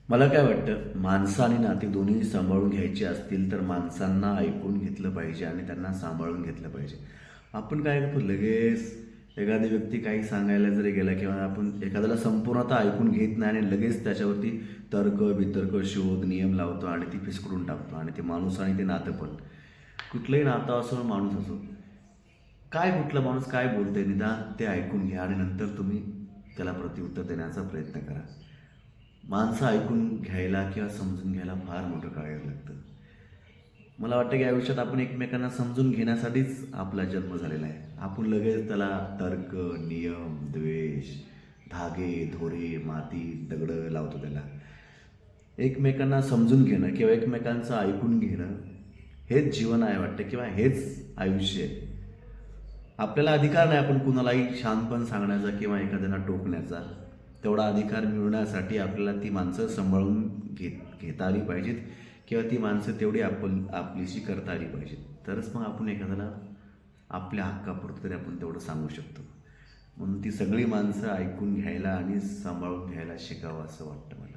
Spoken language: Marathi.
मला काय वाटतं, माणसं आणि नाती दोन्ही सांभाळून घ्यायची असतील तर माणसांना ऐकून घेतलं पाहिजे आणि त्यांना सांभाळून घेतलं पाहिजे. आपण काय करतो, लगेच एखादी व्यक्ती काही सांगायला जरी गेला किंवा आपण एखाद्याला संपूर्णतः ऐकून घेत नाही आणि लगेच त्याच्यावरती तर्क वितर्क शोध नियम लावतो आणि ती फिसकडून टाकतो. आणि ते माणूस आणि ते नातं पण, कुठलंही नातं असो माणूस असो, काय कुठला माणूस काय बोलतंय निदान ते ऐकून घ्या आणि नंतर तुम्ही त्याला प्रत्युत्तर देण्याचा प्रयत्न करा. माणसं ऐकून घ्यायला किंवा समजून घ्यायला फार मोठं काळ लागतं. मला वाटतं की आयुष्यात आपण एकमेकांना समजून घेण्यासाठीच आपला जन्म झालेला आहे. आपण लगेच त्याला तर्क, नियम, द्वेष, धागे, धोरे, माती, दगडं लावतो त्याला. एकमेकांना समजून घेणं किंवा एकमेकांचं ऐकून घेणं हेच जीवन आहे वाटतं, किंवा हेच आयुष्य आहे. आपल्याला अधिकार नाही आपण कुणालाही शांतपण सांगण्याचा किंवा एखाद्याला टोकण्याचा. तेवढा अधिकार मिळवण्यासाठी आपल्याला ती माणसं सांभाळून घेता आली पाहिजेत किंवा ती माणसं तेवढी आपलीशी करता आली पाहिजेत. तरच मग आपण एखाद्याला आपल्या हक्कापुरतं तरी आपण तेवढं सांगू शकतो. म्हणून ती सगळी माणसं ऐकून घ्यायला आणि सांभाळून घ्यायला शिकावं असं वाटतं मला.